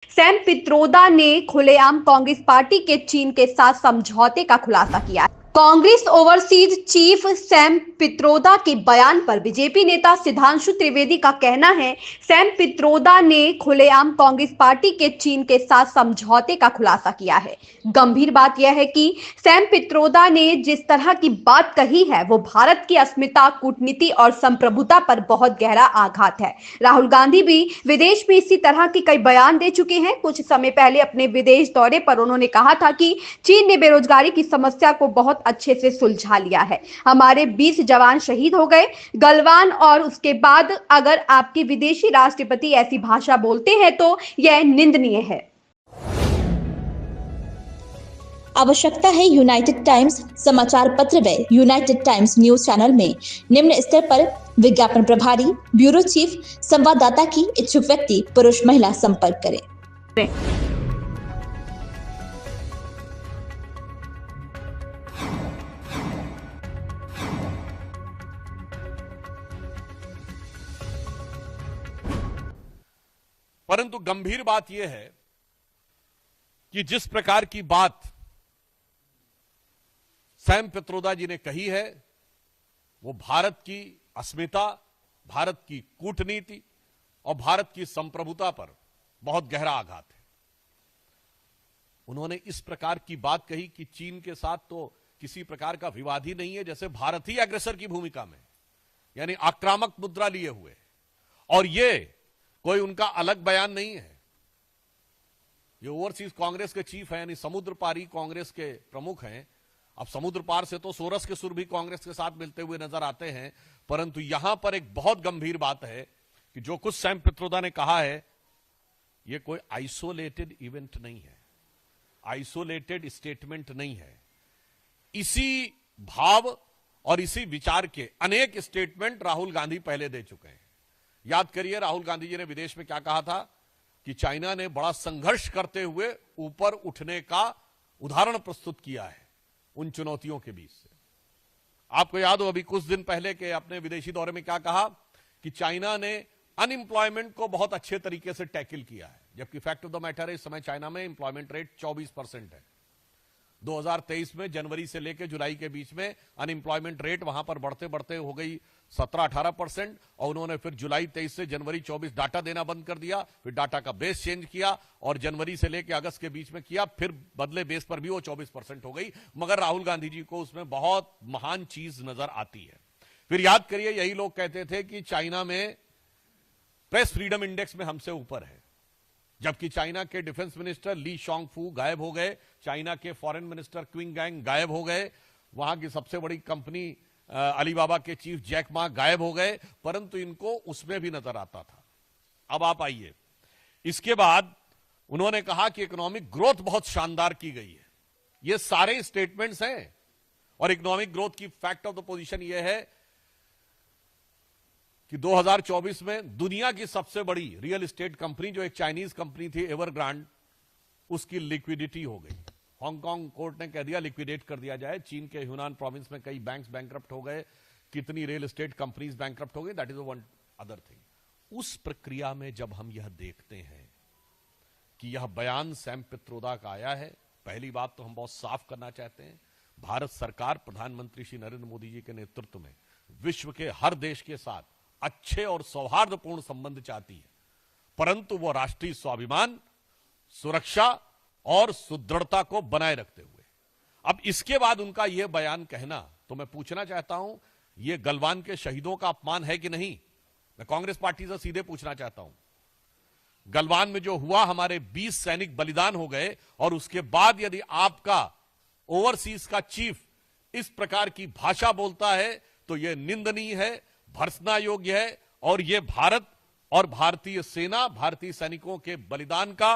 Sam Pitroda ने खुलेआम Congress party के चीन के साथ समझौते का खुलासा किया है। Congress overseas chief Sam Pitroda के बयान पर बीजेपी नेता सिद्धांशु त्रिवेदी का कहना है, सैम पित्रोदा ने खुलेआम कांग्रेस पार्टी के चीन के साथ समझौते का खुलासा किया है। गंभीर बात यह है कि सैम पित्रोदा ने जिस तरह की बात कही है वो भारत की अस्मिता, कूटनीति और संप्रभुता पर बहुत गहरा आघात है। राहुल गांधी भी विदेश में इसी तरह के कई बयान दे चुके हैं। कुछ समय पहले अपने विदेश दौरे पर उन्होंने कहा था कि चीन ने बेरोजगारी की समस्या को बहुत अच्छे से सुलझा लिया है। हमारे 20 जवान शहीद हो गए गलवान, और उसके बाद अगर आपके विदेशी राष्ट्रपति ऐसी भाषा बोलते हैं तो यह निंदनीय है। आवश्यकता है यूनाइटेड टाइम्स समाचार पत्र व यूनाइटेड टाइम्स न्यूज चैनल में निम्न स्तर पर विज्ञापन प्रभारी, ब्यूरो चीफ, संवाददाता की इच्छुक व्यक्ति पुरुष महिला संपर्क करें। परंतु गंभीर बात यह है कि जिस प्रकार की बात सैम पित्रोदा जी ने कही है वो भारत की अस्मिता, भारत की कूटनीति और भारत की संप्रभुता पर बहुत गहरा आघात है। उन्होंने इस प्रकार की बात कही कि चीन के साथ तो किसी प्रकार का विवाद ही नहीं है, जैसे भारत ही अग्रेसर की भूमिका में, यानी आक्रामक मुद्रा लिए हुए, और ये कोई उनका अलग बयान नहीं है। ये ओवरसीज कांग्रेस के चीफ हैं, यानी समुद्र पारी कांग्रेस के प्रमुख हैं। अब समुद्र पार से तो सोरस के सुर भी कांग्रेस के साथ मिलते हुए नजर आते हैं, परंतु यहां पर एक बहुत गंभीर बात है कि जो कुछ सैम पित्रोदा ने कहा है ये कोई आइसोलेटेड इवेंट नहीं है, आइसोलेटेड स्टेटमेंट नहीं है। इसी भाव और इसी विचार के अनेक स्टेटमेंट राहुल गांधी पहले दे चुके हैं। याद करिए राहुल गांधी जी ने विदेश में क्या कहा था कि चाइना ने बड़ा संघर्ष करते हुए ऊपर उठने का उदाहरण प्रस्तुत किया है उन चुनौतियों के बीच से। आपको याद हो अभी कुछ दिन पहले के अपने विदेशी दौरे में क्या कहा कि चाइना ने अनएम्प्लॉयमेंट को बहुत अच्छे तरीके से टैकल किया है, जबकि फैक्ट ऑफ द मैटर है इस समय चाइना में एम्प्लॉयमेंट रेट 24% है। 2023 में जनवरी से लेकर जुलाई के बीच में अनएम्प्लॉयमेंट रेट वहां पर बढ़ते बढ़ते हो गई 17-18%, और उन्होंने फिर जुलाई 23 से जनवरी 24 डाटा देना बंद कर दिया, फिर डाटा का बेस चेंज किया और जनवरी से लेकर अगस्त के बीच में किया, फिर बदले बेस पर भी वो 24% हो गई। मगर राहुल गांधी जी को उसमें बहुत महान चीज नजर आती है। फिर याद करिए यही लोग कहते थे कि चाइना में प्रेस फ्रीडम इंडेक्स में हमसे ऊपर है, जबकि चाइना के डिफेंस मिनिस्टर ली शॉन्गफू गायब हो गए, चाइना के फॉरेन मिनिस्टर क्विंग गैंग गायब हो गए, वहां की सबसे बड़ी कंपनी अलीबाबा के चीफ जैक मा गायब हो गए, परंतु इनको उसमें भी नजर आता था। अब आप आइए, इसके बाद उन्होंने कहा कि इकोनॉमिक ग्रोथ बहुत शानदार की गई है। ये सारे स्टेटमेंट्स हैं, और इकोनॉमिक ग्रोथ की फैक्ट ऑफ द पोजीशन यह है कि 2024 में दुनिया की सबसे बड़ी रियल एस्टेट कंपनी जो एक चाइनीज कंपनी थी एवरग्रांड, उसकी लिक्विडिटी हो गई। हांगकांग कोर्ट ने कह दिया लिक्विडेट कर दिया जाए। चीन के ह्यूनान प्रोविंस में कई बैंक्स बैंकरप्ट हो गए, कितनी रियल एस्टेट कंपनीज बैंकरप्ट हो गई, that is one other thing. उस प्रक्रिया में जब हम यह देखते हैं कि यह बयान सैम पित्रोदा का आया है, पहली बात तो हम बहुत साफ करना चाहते हैं, भारत सरकार प्रधानमंत्री श्री नरेंद्र मोदी जी के नेतृत्व में विश्व के हर देश के साथ अच्छे और सौहार्दपूर्ण संबंध चाहती है, परंतु वो राष्ट्रीय स्वाभिमान, सुरक्षा और सुदृढ़ता को बनाए रखते हुए। अब इसके बाद उनका यह बयान कहना, तो मैं पूछना चाहता हूं यह गलवान के शहीदों का अपमान है कि नहीं? मैं कांग्रेस पार्टी से सीधे पूछना चाहता हूं। गलवान में जो हुआ, हमारे 20 सैनिक बलिदान हो गए, और उसके बाद यदि आपका ओवरसीज का चीफ इस प्रकार की भाषा बोलता है तो यह निंदनीय है, भर्त्सना योग्य है, और यह भारत और भारतीय सेना, भारतीय सैनिकों के बलिदान का